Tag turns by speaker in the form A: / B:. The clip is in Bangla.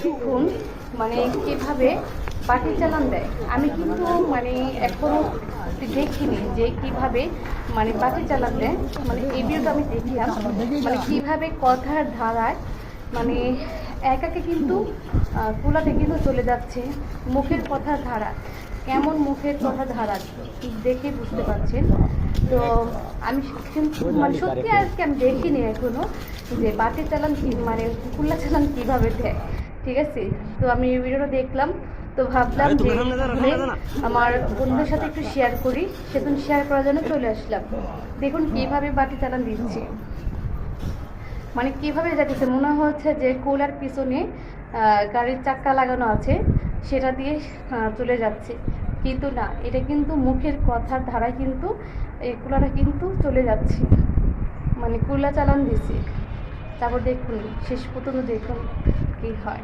A: দেখুন মানে কিভাবে বাটি চালান দেয়। আমি কিন্তু মানে এখনো দেখিনি যে কিভাবে মানে বাটি চালান দেয়। মানে এই ভিডিওটা আমি দেখলাম মানে কিভাবে কথার ধারায় মানে একাকে কিন্তু কুলাতে কিন্তু চলে যাচ্ছে। মুখের কথার ধারা কেমন, মুখের কথা ধারা দেখে বুঝতে পারছেন। তো আমি কিন্তু মানে সত্যি আজকে আমি দেখিনি এখনো যে বাটি চালান কি মানে কুল্লা চালান কিভাবে দেয়। ঠিক আছে, তো আমি এই ভিডিওটা দেখলাম, তো ভাবলাম যে আমার বন্ধুদের সাথে একটু শেয়ার করি, সেদিন শেয়ার করার জন্য চলে আসলাম। দেখুন কিভাবে বাটি চালান দিচ্ছে, মানে কিভাবে যাচ্ছে মনে হচ্ছে যে কুলার পিছনে গাড়ির চাক্কা লাগানো আছে, সেটা দিয়ে চলে যাচ্ছে। কিন্তু না, এটা কিন্তু মুখের কথার ধারায় কিন্তু এই কুলাটা কিন্তু চলে যাচ্ছে, মানে কুলা চালান দিছে। তারপর দেখুন শেষ পর্যন্ত দেখুন কি হয়।